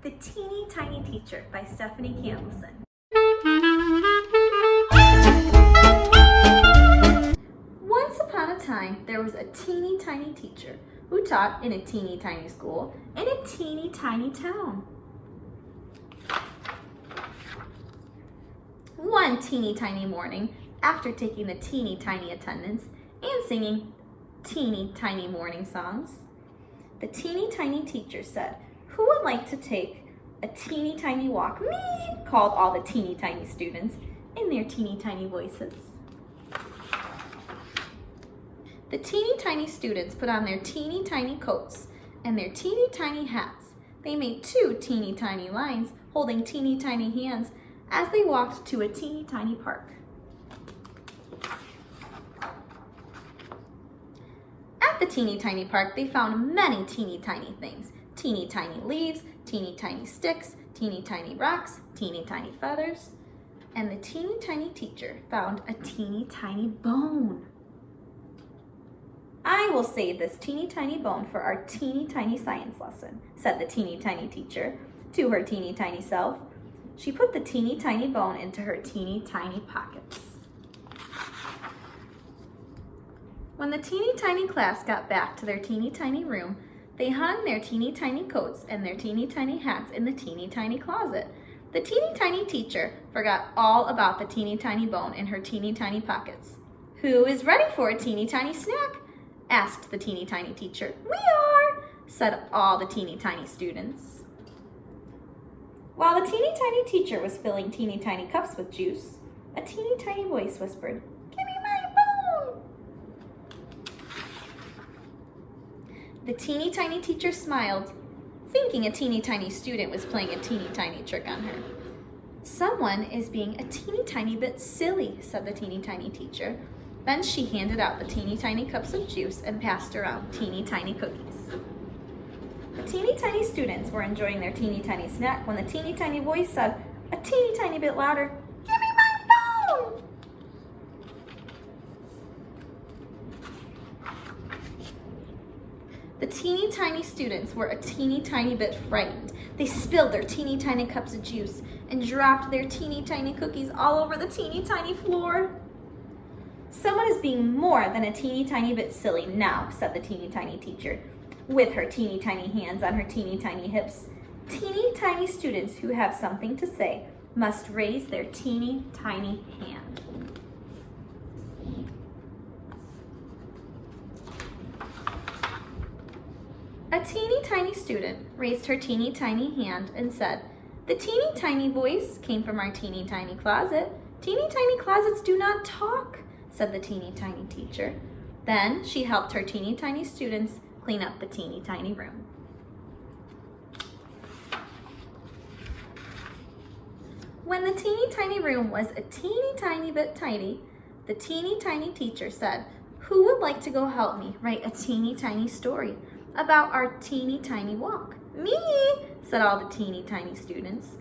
The Teeny Tiny Teacher by Stephanie Calmenson. Once upon a time, there was a teeny tiny teacher who taught in a teeny tiny school in a teeny tiny town. One teeny tiny morning, after taking the teeny tiny attendance and singing teeny tiny morning songs, the teeny tiny teacher said, "Who would like to take a teeny tiny walk?" "Me!" called all the teeny tiny students in their teeny tiny voices. The teeny tiny students put on their teeny tiny coats and their teeny tiny hats. They made two teeny tiny lines holding teeny tiny hands as they walked to a teeny tiny park. At the teeny tiny park, they found many teeny tiny things. Teeny tiny leaves, teeny tiny sticks, teeny tiny rocks, teeny tiny feathers. And the teeny tiny teacher found a teeny tiny bone. "I will save this teeny tiny bone for our teeny tiny science lesson," said the teeny tiny teacher to her teeny tiny self. She put the teeny tiny bone into her teeny tiny pockets. When the teeny tiny class got back to their teeny tiny room, they hung their teeny tiny coats and their teeny tiny hats in the teeny tiny closet. The teeny tiny teacher forgot all about the teeny tiny bone in her teeny tiny pockets. "Who is ready for a teeny tiny snack?" asked the teeny tiny teacher. "We are," said all the teeny tiny students. While the teeny tiny teacher was filling teeny tiny cups with juice, a teeny tiny voice whispered, "Give me my bone!" The teeny tiny teacher smiled, thinking a teeny tiny student was playing a teeny tiny trick on her. "Someone is being a teeny tiny bit silly," said the teeny tiny teacher. Then she handed out the teeny tiny cups of juice and passed around teeny tiny cookies. The teeny tiny students were enjoying their teeny tiny snack when the teeny tiny voice said, a teeny tiny bit louder, "Give me my bone!" The teeny tiny students were a teeny tiny bit frightened. They spilled their teeny tiny cups of juice and dropped their teeny tiny cookies all over the teeny tiny floor. "Someone is being more than a teeny tiny bit silly now," said the teeny tiny teacher, with her teeny tiny hands on her teeny tiny hips. "Teeny tiny students who have something to say must raise their teeny tiny hand." A teeny tiny student raised her teeny tiny hand and said, "The teeny tiny voice came from our teeny tiny closet. Teeny tiny closets do not talk," said the teeny tiny teacher. Then she helped her teeny tiny students clean up the teeny tiny room. When the teeny tiny room was a teeny tiny bit tidy, the teeny tiny teacher said, "Who would like to go help me write a teeny tiny story about our teeny tiny walk?" "Me," said all the teeny tiny students.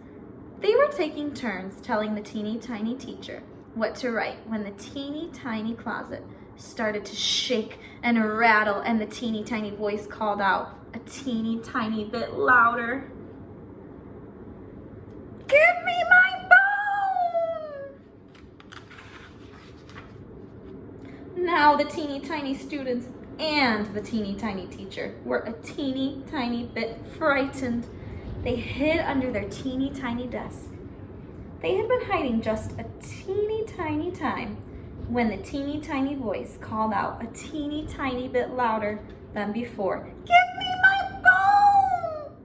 They were taking turns telling the teeny tiny teacher what to write when the teeny tiny closet started to shake and rattle and the teeny tiny voice called out a teeny tiny bit louder, "Give me my bone!" Now the teeny tiny students and the teeny tiny teacher were a teeny tiny bit frightened. They hid under their teeny tiny desk. They had been hiding just a teeny tiny time when the teeny tiny voice called out a teeny tiny bit louder than before, "Give me my bone!"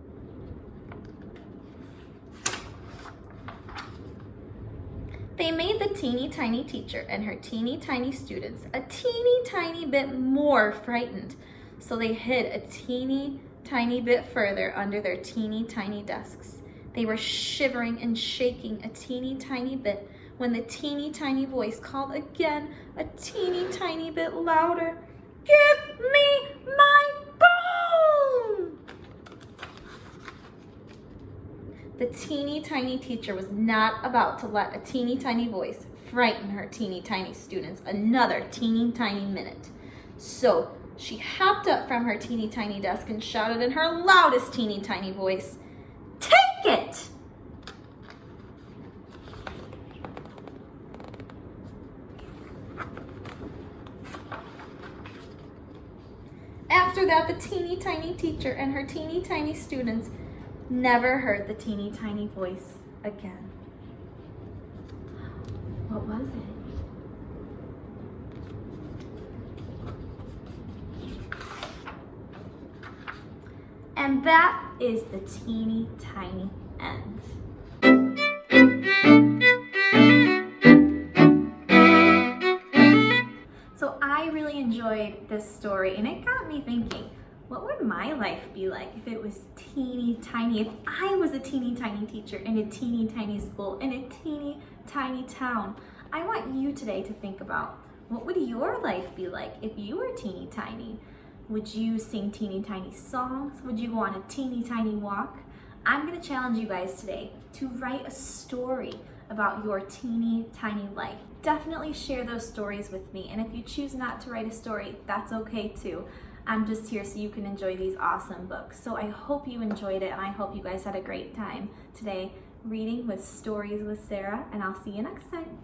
They made the teeny tiny teacher and her teeny tiny students a teeny tiny bit more frightened, so they hid a teeny tiny bit further under their teeny tiny desks. They were shivering and shaking a teeny tiny bit when the teeny tiny voice called again a teeny tiny bit louder, "Give me my bone!" The teeny tiny teacher was not about to let a teeny tiny voice frighten her teeny tiny students another teeny tiny minute. So she hopped up from her teeny tiny desk and shouted in her loudest teeny tiny voice, "Take it. After that, the teeny tiny teacher and her teeny tiny students never heard the teeny tiny voice again. What was it? And that is the teeny tiny end. So I really enjoyed this story, and it got me thinking, what would my life be like if it was teeny tiny, if I was a teeny tiny teacher in a teeny tiny school, in a teeny tiny town? I want you today to think about, what would your life be like if you were teeny tiny? Would you sing teeny tiny songs? Would you go on a teeny tiny walk? I'm gonna challenge you guys today to write a story about your teeny tiny life. Definitely share those stories with me. And if you choose not to write a story, that's okay too. I'm just here so you can enjoy these awesome books. So I hope you enjoyed it, and I hope you guys had a great time today reading with Stories with Sarah, and I'll see you next time.